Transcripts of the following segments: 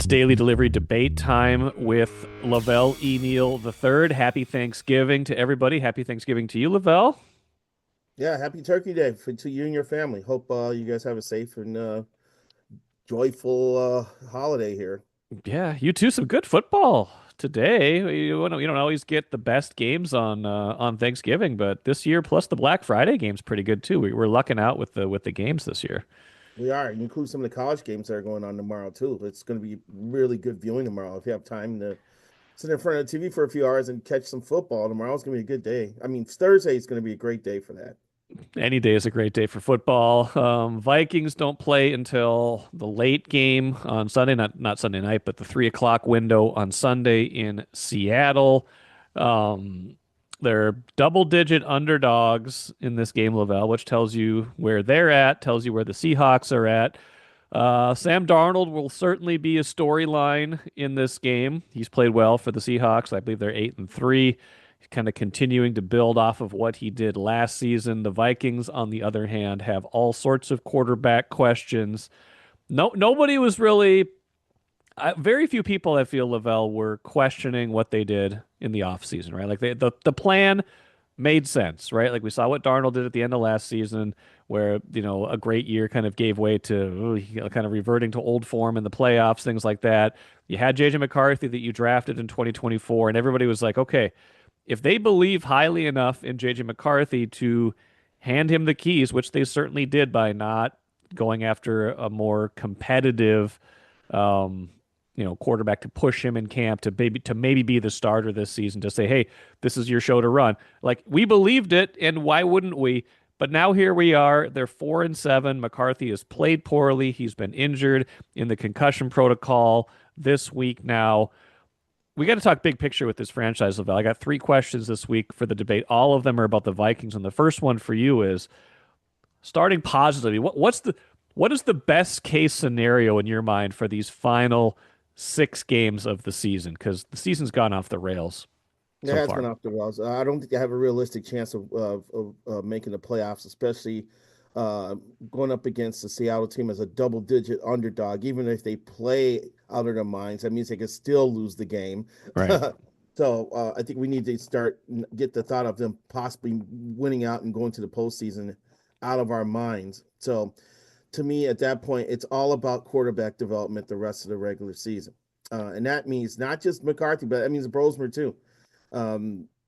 It's daily delivery debate time with Velle E. Neal the third. Happy Thanksgiving to everybody. Happy Thanksgiving to you, Lavelle. Yeah, happy Turkey Day to you and your family. Hope you guys have a safe and joyful holiday here. Yeah, you too. Some good football today. You don't always get the best games on Thanksgiving, but this year plus the Black Friday game's pretty good too. We're lucking out with the games this year. We are, include some of the college games that are going on tomorrow too. It's going to be really good viewing tomorrow. If you have time to sit in front of the TV for a few hours and catch some football, tomorrow's going to be a good day. I mean, Thursday is going to be a great day for that. Any day is a great day for football. Vikings don't play until the late game on Sunday, not Sunday night, but the 3 o'clock window on Sunday in Seattle. Um, they're double-digit underdogs in this game, Lavelle, which tells you where they're at, tells you where the Seahawks are at. Sam Darnold will certainly be a storyline in this game. He's played well for the Seahawks. I believe they're 8-3, kind of continuing to build off of what he did last season. The Vikings, on the other hand, have all sorts of quarterback questions. Nobody was really, very few people I feel, Lavelle, were questioning what they did in the offseason, right? Like the plan made sense, right? Like we saw what Darnold did at the end of last season, where a great year kind of gave way to kind of reverting to old form in the playoffs, things like that. You had JJ McCarthy that you drafted in 2024, and everybody was like, okay, if they believe highly enough in JJ McCarthy to hand him the keys, which they certainly did by not going after a more competitive um, quarterback to push him in camp to maybe be the starter this season, to say, hey, this is your show to run. Like, we believed it, and why wouldn't we? But now here we are. They're 4-7. McCarthy has played poorly. He's been injured in the concussion protocol this week now. We got to talk big picture with this franchise, Lavelle. I got 3 questions this week for the debate. All of them are about the Vikings, and the first one for you is, starting positively, what is the best case scenario in your mind for these final 6 games of the season? Because the season's gone off the rails It so has far. gone off the rails. I don't think I have a realistic chance of making the playoffs, especially uh, going up against the Seattle team as a double-digit underdog. Even if they play out of their minds, that means they could still lose the game. Right. So I think we need to get the thought of them possibly winning out and going to the postseason out of our minds. So to me, at that point, it's all about quarterback development the rest of the regular season, and that means not just McCarthy, but that means Brosmer too.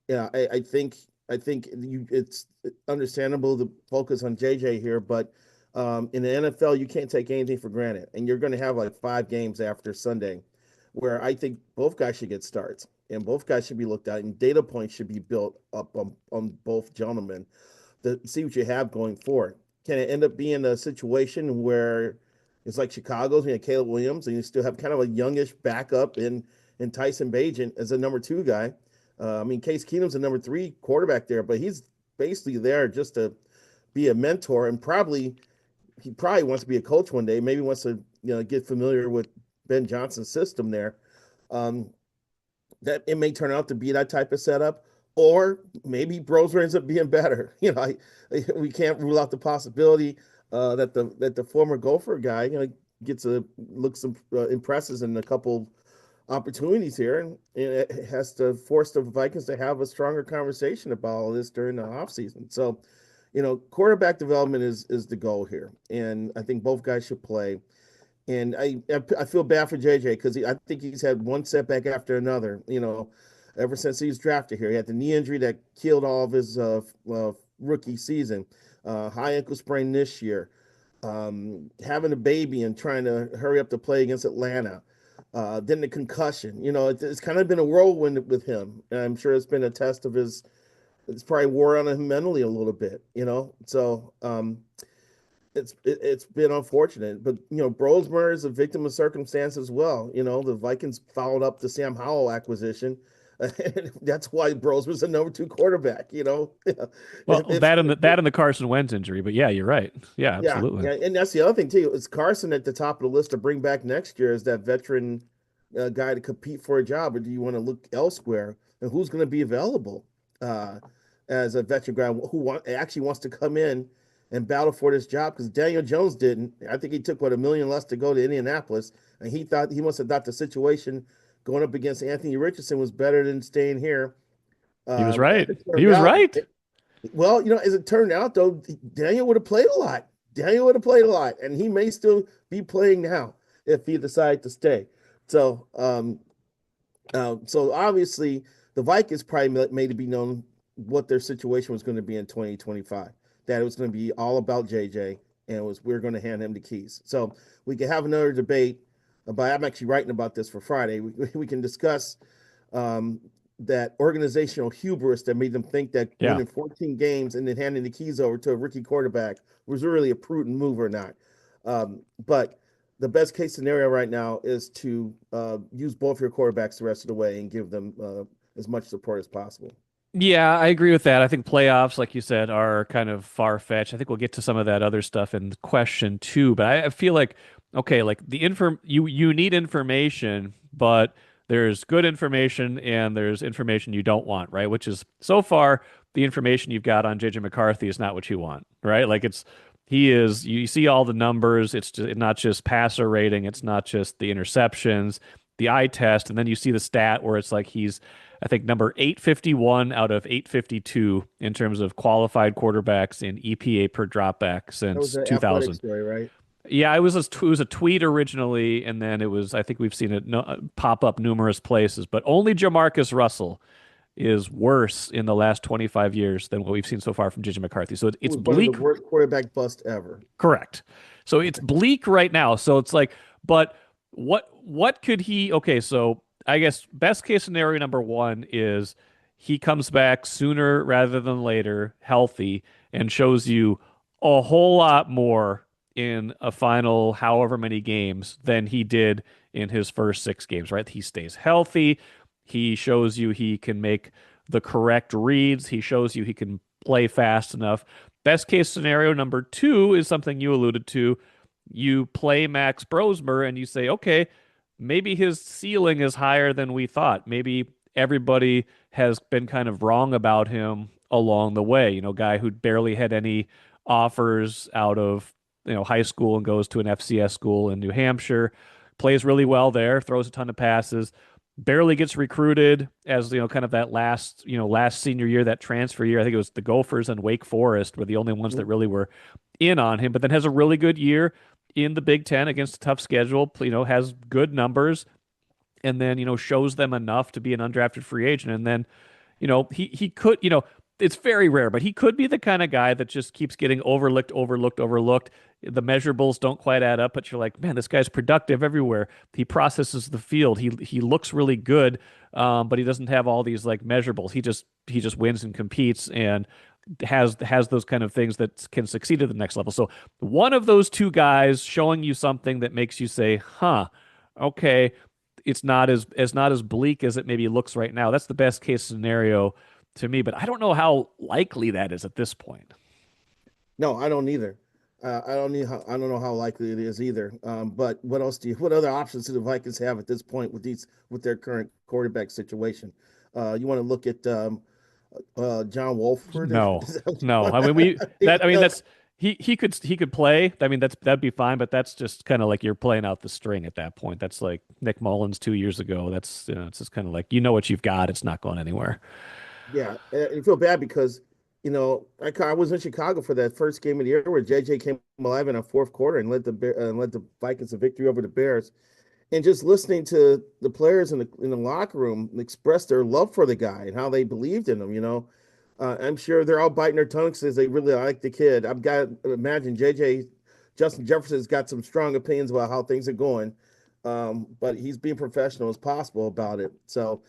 Yeah, it's understandable to focus on JJ here, but in the NFL, you can't take anything for granted, and you're going to have like 5 games after Sunday, where I think both guys should get starts, and both guys should be looked at, and data points should be built up on both gentlemen to see what you have going forward. Can it end up being a situation where it's like Chicago's, you have Caleb Williams, and you still have kind of a youngish backup in Tyson Bagent as a number 2 guy? I mean, Case Keenum's a number 3 quarterback there, but he's basically there just to be a mentor, and he probably wants to be a coach one day. Maybe wants to get familiar with Ben Johnson's system there. Um, that it may turn out to be that type of setup, or maybe Bros ends up being better. We can't rule out the possibility that the former Gopher guy gets a looks impresses in a couple opportunities here, and it has to force the Vikings to have a stronger conversation about all this during the offseason. So, quarterback development is the goal here, and I think both guys should play. And I feel bad for JJ because I think he's had one setback after another. Ever since he was drafted here, he had the knee injury that killed all of his rookie season. High ankle sprain this year. Having a baby and trying to hurry up to play against Atlanta. Then the concussion. It's kind of been a whirlwind with him. And I'm sure it's been a test of his. It's probably wore on him mentally a little bit. So it's been unfortunate, but Brosmer is a victim of circumstance as well. The Vikings followed up the Sam Howell acquisition. That's why Brosmer's a number 2 quarterback. Well, if that and the Carson Wentz injury, but yeah, you're right. Yeah, Yeah, absolutely. yeah, and that's the other thing too. It's Carson at the top of the list to bring back next year as that veteran guy to compete for a job, or do you want to look elsewhere? And who's going to be available uh, as a veteran guy actually wants to come in and battle for this job? Because Daniel Jones didn't. I think he took $1 million less to go to Indianapolis, and he thought he must have thought the situation going up against Anthony Richardson was better than staying here. He was As right. it He turned was out, right. well, as it turned out, though, Daniel would have played a lot. Daniel would have played a lot, and he may still be playing now if he decided to stay. So, so obviously, the Vikings probably made it be known what their situation was going to be in 2025. That it was going to be all about JJ, and it was we're going to hand him the keys. So we can have another debate. But I'm actually writing about this for Friday. We can discuss um, that organizational hubris that made them think that Yeah. winning 14 games and then handing the keys over to a rookie quarterback was really a prudent move or not. But the best case scenario right now is to use both your quarterbacks the rest of the way and give them as much support as possible. Yeah, I agree with that. I think playoffs, like you said, are kind of far-fetched. I think we'll get to some of that other stuff in question too, but I feel like okay, like the you need information, but there's good information and there's information you don't want, right? Which is so far the information you've got on JJ McCarthy is not what you want, right? Like it's he is you see all the numbers, it's just, not just passer rating, it's not just the interceptions, the eye test, and then you see the stat where it's like he's I think number 851 out of 852 in terms of qualified quarterbacks in EPA per dropback That was since an athletic 2000. story, right? Yeah, it was a tweet originally, and then it was I think we've seen it no, pop up numerous places, but only Jamarcus Russell is worse in the last 25 years than what we've seen so far from JJ McCarthy. So It it's was one of the bleak. worst quarterback busts ever. Correct. So it's Okay. bleak right now. So it's like, but what could he? Okay, so I guess best case scenario number one is he comes back sooner rather than later, healthy, and shows you a whole lot more in a final however many games than he did in his first 6 games, right? He stays healthy. He shows you he can make the correct reads. He shows you he can play fast enough. Best case scenario number two is something you alluded to. You play Max Brosmer and you say, okay, maybe his ceiling is higher than we thought. Maybe everybody has been kind of wrong about him along the way. Guy who barely had any offers out of high school and goes to an FCS school in New Hampshire, plays really well there, throws a ton of passes, barely gets recruited as kind of that last senior year, that transfer year. I think it was the Gophers and Wake Forest were the only ones that really were in on him, but then has a really good year in the Big Ten against a tough schedule, has good numbers, and then, shows them enough to be an undrafted free agent. And then, he could, it's very rare, but he could be the kind of guy that just keeps getting overlooked. The measurables don't quite add up, but you're like, man, this guy's productive everywhere. He processes the field. He looks really good, but he doesn't have all these like measurables. He just wins and competes and has those kind of things that can succeed at the next level. So one of those two guys showing you something that makes you say, "Huh, okay, it's not as bleak as it maybe looks right now." That's the best case scenario to me, but I don't know how likely that is at this point. No, I don't either. I don't know how likely it is either. But what other options do the Vikings have at this point with their current quarterback situation? You want to look at John Wolford? No, no. I mean, I mean, that's he could play. I mean, that'd be fine, but that's just kind of like you're playing out the string at that point. That's like Nick Mullins 2 years ago. That's it's just kind of like what you've got. It's not going anywhere. Yeah, and you feel bad because I was in Chicago for that first game of the year where JJ came alive in a fourth quarter and led the Vikings a victory over the Bears. And just listening to the players in the locker room express their love for the guy and how they believed in him, I'm sure they're all biting their tongues because they really like the kid. I've got to imagine JJ Justin Jefferson's got some strong opinions about how things are going, but he's being professional as possible about it. So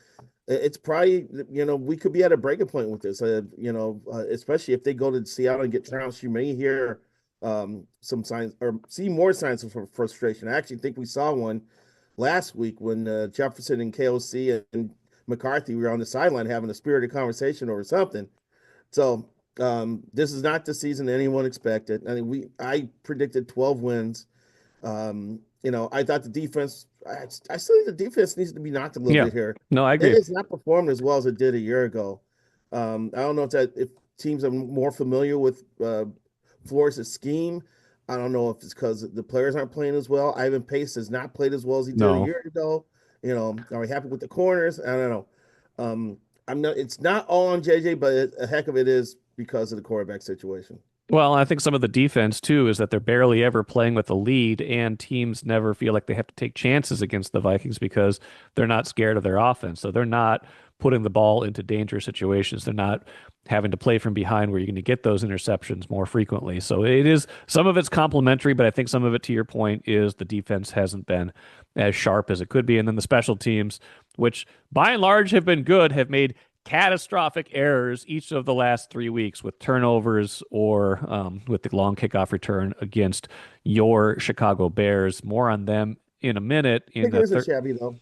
it's probably we could be at a breaking point with this. Especially if they go to Seattle and get trounced, you may hear some signs or see more signs of frustration. I actually think we saw one last week when Jefferson and KOC and McCarthy were on the sideline having a spirited conversation over something. So this is not the season anyone expected. I mean, I predicted 12 wins. I thought the defense. I still think the defense needs to be knocked a little Yeah. bit here. No, I It agree. has not performed as well as it did a year ago. I don't know if teams are more familiar with Flores' scheme. I don't know if it's because the players aren't playing as well. Ivan Pace has not played as well as he did a No. year ago. Are we happy with the corners? I don't know. Um, I'm not. It's not all on JJ, but a heck of it is because of the quarterback situation. Well, I think some of the defense too is that they're barely ever playing with a lead, and teams never feel like they have to take chances against the Vikings because they're not scared of their offense. So they're not putting the ball into dangerous situations. They're not having to play from behind where you're going to get those interceptions more frequently. So it is some of it's complementary, but I think some of it, to your point, is the defense hasn't been as sharp as it could be. And then the special teams, which by and large have been good, have made catastrophic errors each of the last 3 weeks with turnovers or with the long kickoff return against your Chicago Bears. More on them in a minute. In Kicker the isn't third, shabby though.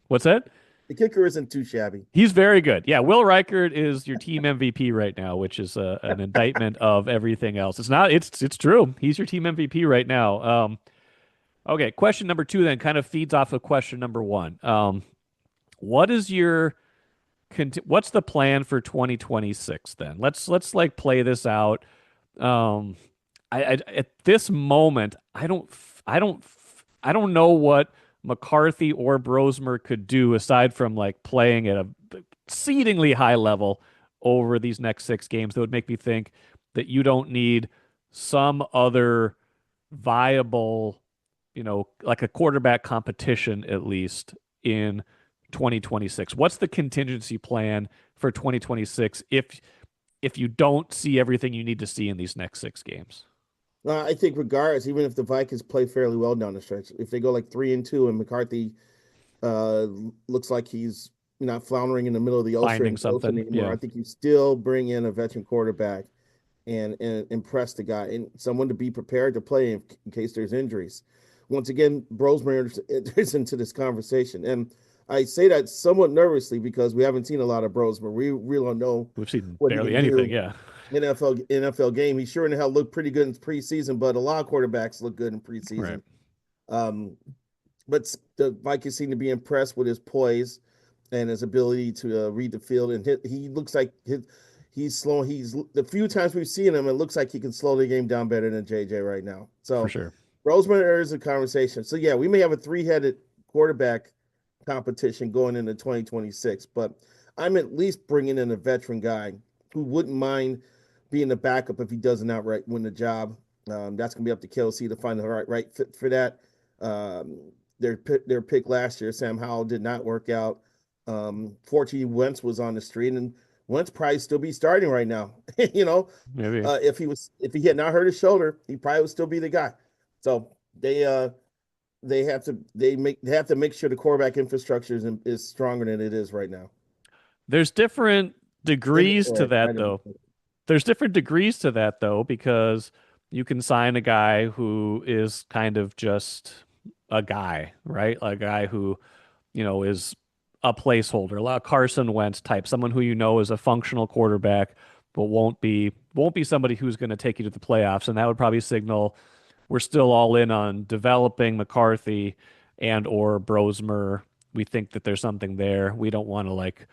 what's that? The kicker isn't too shabby. He's very good. Yeah, Will Reichert is your team MVP right now, which is an indictment of everything else. It's not. It's true. He's your team MVP right now. Okay, question number two then kind of feeds off of question number one. What is your what's the plan for 2026 then? Let's like play this out. Um, I at this moment, I don't know what McCarthy or Brosmer could do aside from like playing at a exceedingly high level over these next 6 games that would make me think that you don't need some other viable, like a quarterback competition at least in 2026. What's the contingency plan for 2026 if you don't see everything you need to see in these next 6 games? I think regardless, even if the Vikings play fairly well down the stretch, if they go like 3-2 and McCarthy uh, looks like he's not floundering in the middle of the Finding ocean something. anymore, Yeah, I think you still bring in a veteran quarterback and impress the guy and someone to be prepared to play in case there's injuries. Once again, Brosmer enters into this conversation, and I say that somewhat nervously because we haven't seen a lot of Brosmer. We really don't know we've seen what he barely can anything. do Yeah, NFL game. He sure in the hell looked pretty good in preseason, but a lot of quarterbacks look good in right. preseason. Um, but the Vikings seem to be impressed with his poise and his ability to read the field. And he looks like he's slow. He's the few times we've seen him, it looks like he can slow the game down better than JJ right now. For So sure. Roseman is a conversation. So yeah, we may have a three-headed quarterback competition going into 2026, but I'm at least bringing in a veteran guy who wouldn't mind being the backup if he doesn't outright win the job. That's gonna be up to Kelsey to find the right fit for that. Um, their pick last year, Sam Howell, did not work out. Fortunately, Wentz was on the street, and Wentz probably still be starting right now. Maybe. If he had not hurt his shoulder, he probably would still be the guy. So they have to make sure the quarterback infrastructure is stronger than it is right now. There's different degrees to Or that kind of though. There's different degrees to that though, because you can sign a guy who is kind of just a guy, right? A guy who, is a placeholder, like a Carson Wentz type, someone who is a functional quarterback, but won't be somebody who's going to take you to the playoffs. And that would probably signal we're still all in on developing McCarthy and or Brosmer. We think that there's something there. We don't want to like,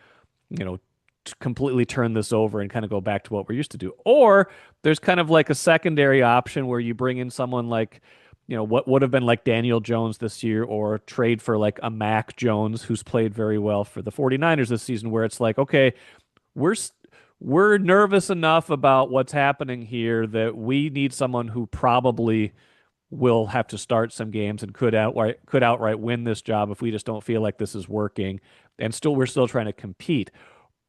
completely turn this over and kind of go back to what we're used to do. Or there's kind of like a secondary option where you bring in someone like, what would have been like Daniel Jones this year, or trade for like a Mac Jones who's played very well for the 49ers this season, where it's like, okay, we're we're nervous enough about what's happening here that we need someone who probably will have to start some games and could outright win this job if we just don't feel like this is working, and we're still trying to compete.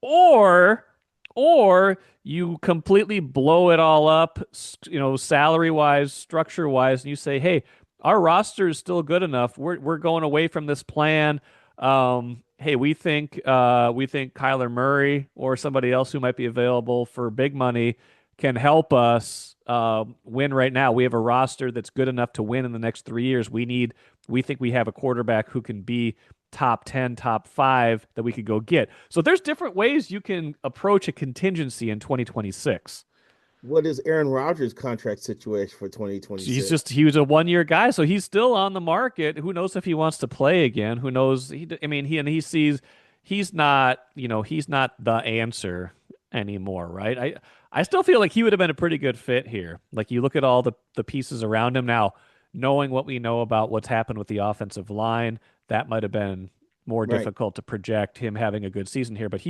Or or you completely blow it all up, salary wise, structure wise, and you say, "Hey, our roster is still good enough. We're going away from this plan. Hey, we think Kyler Murray or somebody else who might be available for big money can help us win right now. We have a roster that's good enough to win in the next 3 years. We think we have a quarterback who can be top 10, top five that we could go get." So there's different ways you can approach a contingency in 2026. What is Aaron Rodgers' contract situation for He 2026? was a 1 year guy, so he's still on the market. Who knows if he wants to play again? Who knows? I mean, he sees he's not the answer anymore, right? I still feel like he would have been a pretty good fit here. Like you look at all the pieces around him now, knowing what we know about what's happened with the offensive line, that might have been more Right. difficult to project him having a good season here. But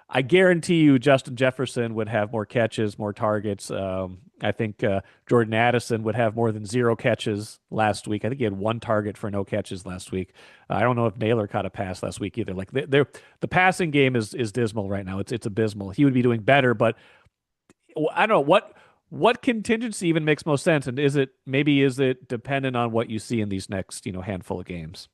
I guarantee you, Justin Jefferson would have more catches, more targets. I think Jordan Addison would have more than zero catches last week. I think he had one target for no catches last week. I don't know if Naylor caught a pass last week either. Like the passing game is dismal right now. It's abysmal. He would be doing better, but I don't know what contingency even makes most sense, and is it dependent on what you see in these next handful of games?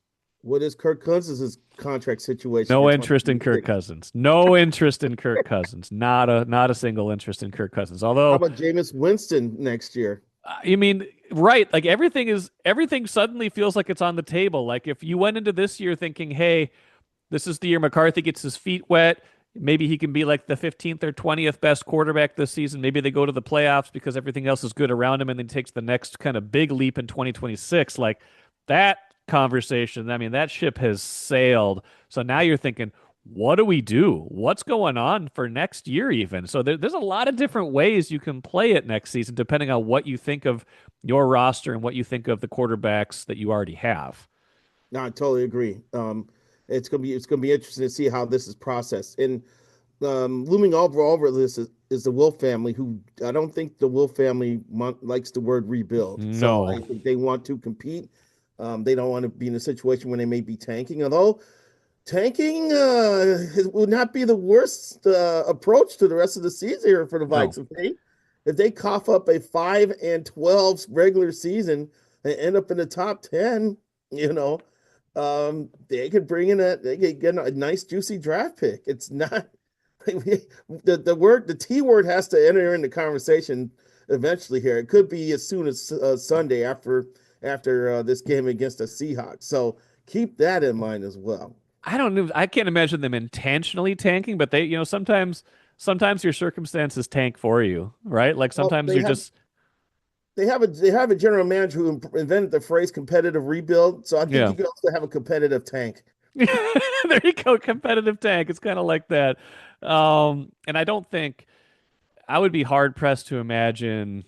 What is Kirk Cousins' contract situation No for interest in Kirk 2026? Cousins. No interest in Kirk Cousins. Not a single interest in Kirk Cousins. How Although about Jameis Winston next year? you mean right, like everything suddenly feels like it's on the table. Like if you went into this year thinking, hey, this is the year McCarthy gets his feet wet. Maybe he can be like the 15th or 20th best quarterback this season. Maybe they go to the playoffs because everything else is good around him and then takes the next kind of big leap in 2026. Like that conversation, I mean, that ship has sailed. So now you're thinking, what do we do? What's going on for next year, even? So there's a lot of different ways you can play it next season, depending on what you think of your roster and what you think of the quarterbacks that you already have. No, I totally agree. It's gonna be interesting to see how this is processed. And looming over this is the Wolf family, who I don't think the Wolf family likes the word rebuild. So I No, think they want to compete. They don't want to be in a situation when they may be tanking. Although tanking would not be the worst approach to the rest of the season here for the no. Vikes. If they cough up a 5-12 regular season and end up in the top 10, you know, they could bring in they could get a nice juicy draft pick. It's not the T word has to enter in the conversation eventually here. It could be as soon as Sunday after this game against the Seahawks. So keep that in mind as well. I don't know. I can't imagine them intentionally tanking, but sometimes your circumstances tank for you, right? Like Well, sometimes you're just, they have a general manager who invented the phrase competitive rebuild. So I think yeah. you can also have a competitive tank. There you go, competitive tank. It's kind of like that. And I don't think I would be hard pressed to imagine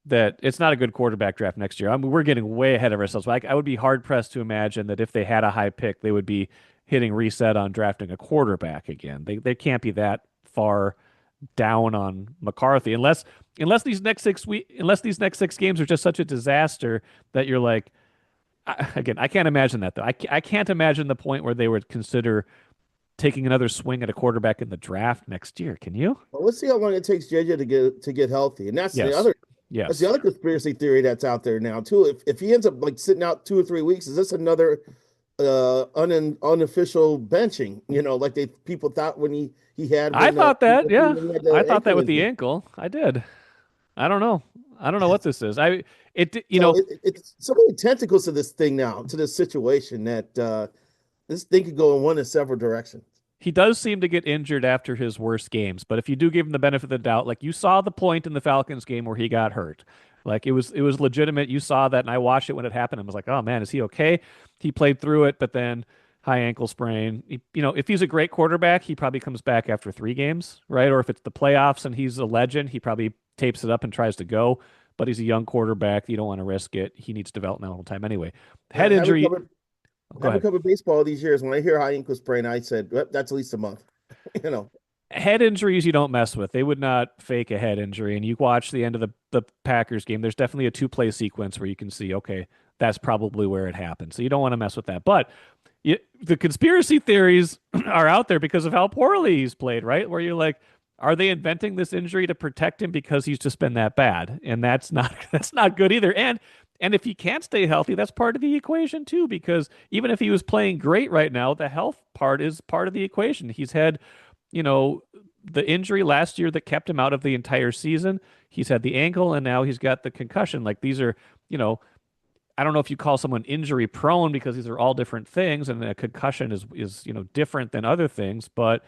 that it's not a good quarterback draft next year. I mean, we're getting way ahead of ourselves. But I would be hard pressed to imagine that if they had a high pick, they would be hitting reset on drafting a quarterback again. They can't be that far down on McCarthy unless these next 6 games are just such a disaster that you're like, again, I can't imagine that though. I can't imagine the point where they would consider taking another swing at a quarterback in the draft next year. Can you? Well, let's see how long it takes JJ to get healthy, and that's the Yes. other that's the Yes. other conspiracy theory that's out there now too. If he ends up like sitting out 2 or 3 weeks, is this another unofficial benching? Like people thought when he had I when thought that, yeah. he had I the thought that ankle with the injury. ankle. I did. I don't know. I don't know what this is. So it's so many tentacles to this thing now, to this situation that this thing could go in one of several directions. he does seem to get injured after his worst games, but if you do give him the benefit of the doubt, like you saw the point in the Falcons game where he got hurt. Like it was legitimate. You saw that, and I watched it when it happened. I was like, "Oh man, is he okay?" He played through it, but then high ankle sprain. If he's a great quarterback, he probably comes back after 3 games, right? Or if it's the playoffs and he's a legend, he probably tapes it up and tries to go. But he's a young quarterback. You don't want to risk it. He needs developmental time anyway. Yeah, Head having injury. covered Oh, go having ahead. covered baseball these years, when I hear high ankle sprain, I said, well, that's at least a month. you know. Head injuries you don't mess with. They would not fake a head injury. And you watch the end of the Packers game, there's definitely a two-play sequence where you can see, okay, that's probably where it happened. So you don't want to mess with that. But the conspiracy theories are out there because of how poorly he's played, right? Where you're like, are they inventing this injury to protect him because he's just been that bad? And that's not that's not good either. And if he can't stay healthy, that's part of the equation too, because even if he was playing great right now, the health part is part of the equation. He's had you know, the injury last year that kept him out of the entire season. He's had the ankle and now he's got the concussion. Like these are, you know, I don't know if you call someone injury prone because these are all different things and a concussion is different than other things, but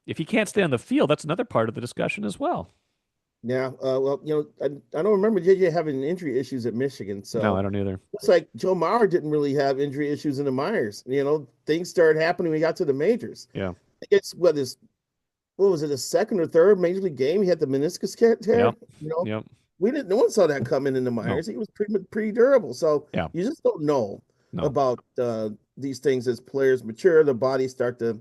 if he can't stay on the field, that's another part of the discussion as well. Yeah, well, I don't remember JJ having injury issues at Michigan, No, I so don't either. it's like Joe Mauer didn't really have injury issues in the Myers. Things started happening when we got to the majors. Yeah. It's what is what was it, a second or third major league game? He had the meniscus tear. Yep. You know, Yep. no one saw that coming in the No. minors. He was pretty durable. So Yeah. you just don't know No. about these things as players mature. The bodies start to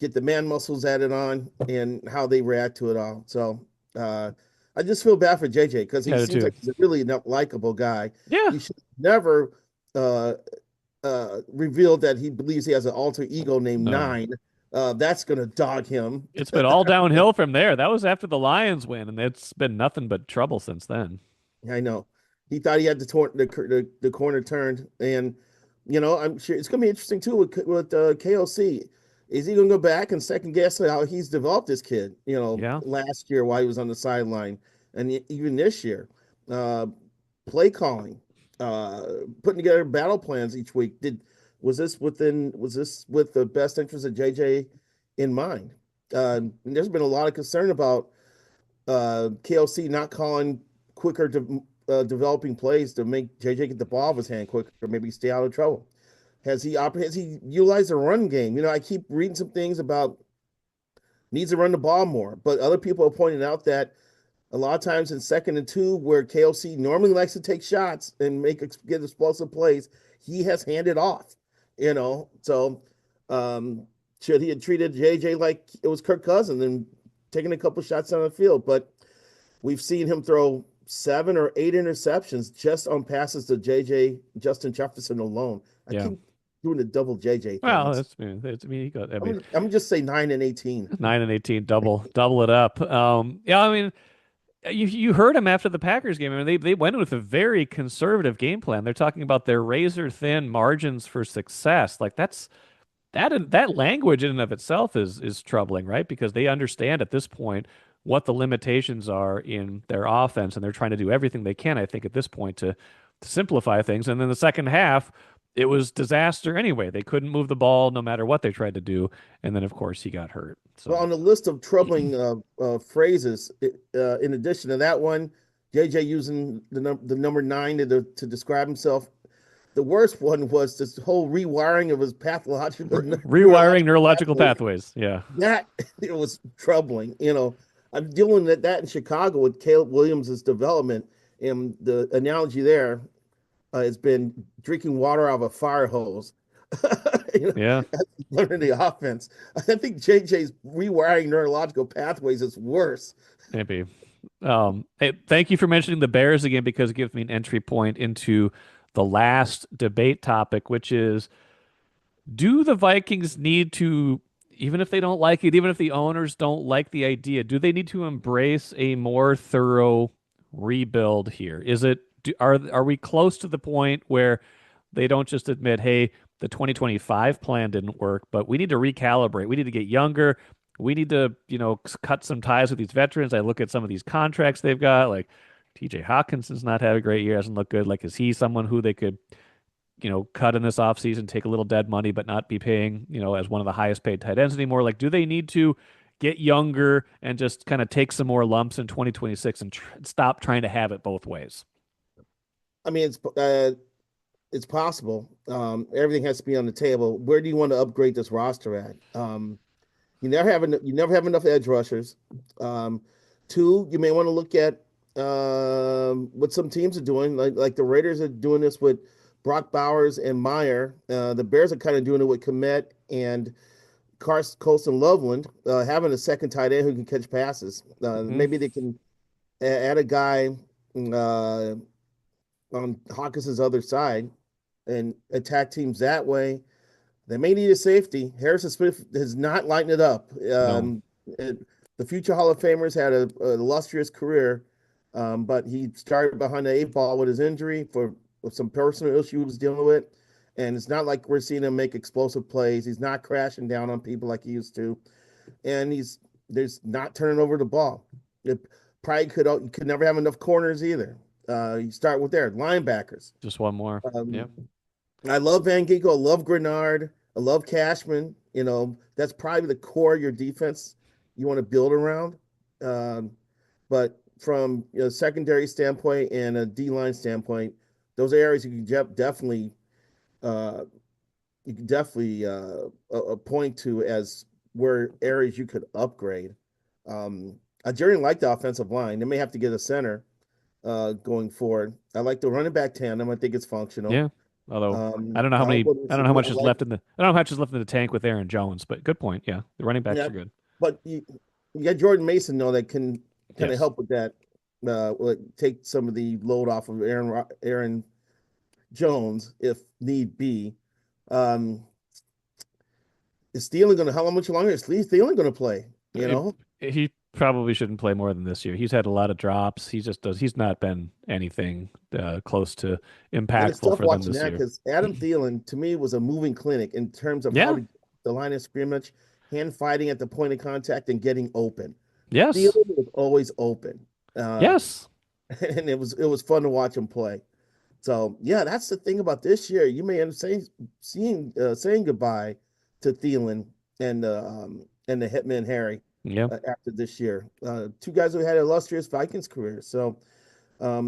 get the man muscles added on and how they react to it all. So uh, I just feel bad for JJ because he I do seems too. like he's a really likable guy. Yeah. He should never uh, revealed that he believes he has an alter ego named No. Nine. That's going to dog him. It's been all downhill from there. That was after the Lions win, and it's been nothing but trouble since then. I know. He thought he had the corner turned, and I'm sure it's going to be interesting too with KOC. Is he going to go back and second guess how he's developed this kid? Yeah. Last year while he was on the sideline, and even this year, uh, play calling, putting together battle plans each week. Was this with the best interest of JJ in mind? There's been a lot of concern about KLC not calling quicker developing plays to make JJ get the ball of his hand quicker, or maybe stay out of trouble. Has he utilized the run game? I keep reading some things about needs to run the ball more, but other people are pointing out that a lot of times in second and two, where KOC normally likes to take shots and get explosive plays, he has handed off. So um, should he have treated JJ like it was Kirk Cousins and taking a couple shots on the field? But we've seen him throw 7 or 8 interceptions just on passes to JJ Justin Jefferson alone. I Yeah. keep doing the double JJ Well, things. that's I mean, I mean, he got. I I'm mean, gonna, I'm gonna just say 9 and 18. 9 and 18, double it up. Yeah. I mean, you heard him after the Packers game. I mean, they went with a very conservative game plan. They're talking about their razor thin margins for success. Like that language in and of itself is troubling, right? Because they understand at this point what the limitations are in their offense, and they're trying to do everything they can, I think, at this point to simplify things. And then the second half, it was disaster anyway. They couldn't move the ball no matter what they tried to do. And then, of course, he got hurt. Well, So, on the list of troubling phrases, in addition to that one, JJ using the number 9 to describe himself. The worst one was this whole rewiring of his pathological rewiring neurological neurological pathways. pathways. Yeah. That it was troubling. I'm dealing with that in Chicago with Caleb Williams' development, and the analogy there has been drinking water out of a fire hose. Yeah. Learning the offense. I think JJ's rewiring neurological pathways is worse. Maybe. Hey, thank you for mentioning the Bears again because it gives me an entry point into the last debate topic, which is do the Vikings need to, even if they don't like it, even if the owners don't like the idea, do they need to embrace a more thorough rebuild here? Are we close to the point where they don't just admit, hey, the 2025 plan didn't work, but we need to recalibrate. We need to get younger. We need to, cut some ties with these veterans. I look at some of these contracts they've got, like TJ Hawkinson's not had a great year, hasn't looked good. Like, is he someone who they could, cut in this offseason, take a little dead money, but not be paying, as one of the highest paid tight ends anymore? Like, do they need to get younger and just kind of take some more lumps in 2026 and stop trying to have it both ways? I mean, it's possible. Everything has to be on the table. Where do you want to upgrade this roster at? You never have enough edge rushers. Um, Two, you may want to look at what some teams are doing, like the Raiders are doing this with Brock Bowers and Meyer. The Bears are kind of doing it with Komet and Colson Loveland, having a second tight end who can catch passes. Hmm. Maybe they can add a guy uh, on Hawkins's other side and attack teams that way. They may need a safety. Harrison Smith has not lightened it up. No. The future Hall of Famers had a illustrious career, but he started behind the 8 ball with his injury with some personal issues he was dealing with. And it's not like we're seeing him make explosive plays. He's not crashing down on people like he used to. And there's not turning over the ball. It probably could never have enough corners either. You start with there linebackers. Just one more. Um, Yeah. I love Van Ginkel. I love Grenard. I love Cashman. That's probably the core of your defense you want to build around. Um, but from a secondary standpoint and a D line standpoint, those areas definitely uh, point to as where areas you could upgrade. I generally like the offensive line. They may have to get a center going forward. I like the running back tandem. I think it's functional. Yeah. Although I like what I it's, don't know how much I is like, left in the I don't know how much is left in the tank with Aaron Jones, but good point. Yeah. The running backs yeah, are good. but you got Jordan Mason though that can kind of Yes. help with that. Like take some of the load off of Aaron Jones if need be. Um, is Thielen going to how much longer is Thielen going to play? You It, know, he probably shouldn't play more than this year. He's had a lot of drops. He just does. He's not been anything close to and it's impactful tough for them watching this that year. because Adam Thielen to me was a moving clinic in terms of how Yeah. to get the line of scrimmage, hand fighting at the point of contact, and getting open. Yes. Thielen was always open, Yes. and it was fun to watch him play. So yeah, that's the thing about this year. You may end up saying goodbye to Thielen and the Hitman Harry Yeah. after this year. Two guys who had illustrious Vikings careers. So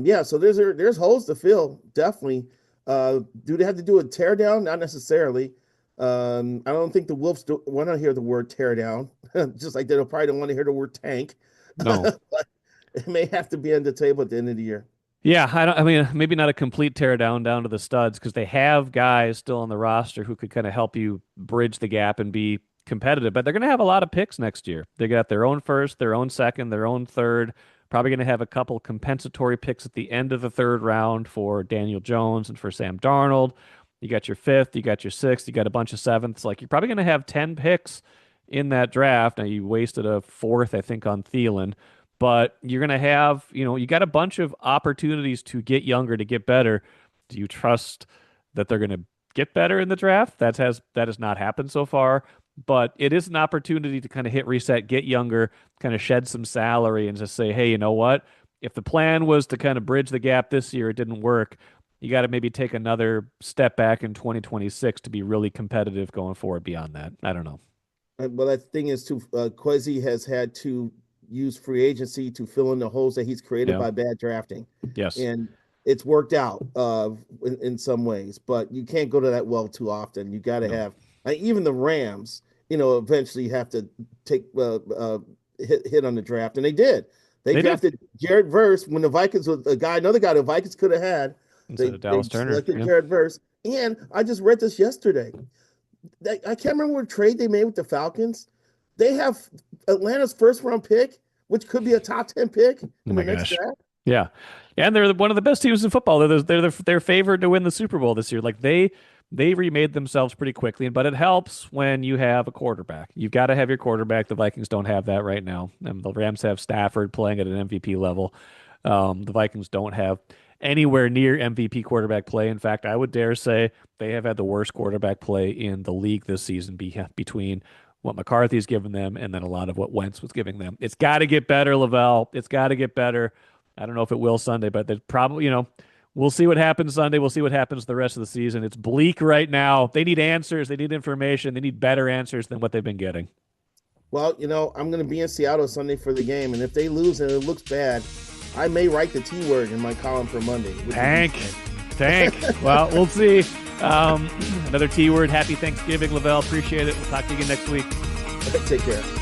yeah, so there's holes to fill, definitely. Do they have to do a tear down? Not necessarily. I don't think the Wolves want to hear the word tear down, just like they probably don't want to hear the word tank. No. But it may have to be on the table at the end of the year. Yeah, I mean, maybe not a complete tear down to the studs because they have guys still on the roster who could kind of help you bridge the gap and be competitive. But they're going to have a lot of picks next year. They got their own first, their own second, their own third. Probably going to have a couple compensatory picks at the end of the third round for Daniel Jones and for Sam Darnold. You got your fifth, you got your sixth, you got a bunch of sevenths. Like you're probably going to have 10 picks in that draft. Now you wasted a fourth, I think, on Thielen, but you're going to have, you got a bunch of opportunities to get younger, to get better. Do you trust that they're going to get better in the draft? That has not happened so far, but it is an opportunity to kind of hit reset, get younger, kind of shed some salary and just say, hey, you know what? If the plan was to kind of bridge the gap this year, it didn't work. You got to maybe take another step back in 2026 to be really competitive going forward beyond that. I don't know. Well, that thing is too. Quasi has had to use free agency to fill in the holes that he's created Yeah. by bad drafting, Yes. and it's worked out in some ways. But you can't go to that well too often. You got to No. have even the Rams. Eventually have to take hit on the draft, and they did. They They did drafted Jared Verse when the Vikings was another guy the Vikings could have had. instead They of they Dallas Turner. selected Yeah. Jared Verse, and I just read this yesterday. I can't remember what trade they made with the Falcons. They have Atlanta's first round pick, which could be a top 10 pick Oh in my the next gosh. draft. Yeah, and they're one of the best teams in football. They're favored to win the Super Bowl this year. Like they remade themselves pretty quickly, but it helps when you have a quarterback. You've got to have your quarterback. The Vikings don't have that right now, and the Rams have Stafford playing at an MVP level. The Vikings don't have anywhere near MVP quarterback play. In fact, I would dare say they have had the worst quarterback play in the league this season between what McCarthy's given them and then a lot of what Wentz was giving them. It's got to get better, Lavelle. It's got to get better. I don't know if it will Sunday, but there's probably, we'll see what happens Sunday. We'll see what happens the rest of the season. It's bleak right now. They need answers. They need information. They need better answers than what they've been getting. Well, I'm going to be in Seattle Sunday for the game, and if they lose and it looks bad, I may write the T word in my column for Monday. Tank. Tank. Well, we'll see. Another T word. Happy Thanksgiving, Lavelle. Appreciate it. We'll talk to you again next week. Take care.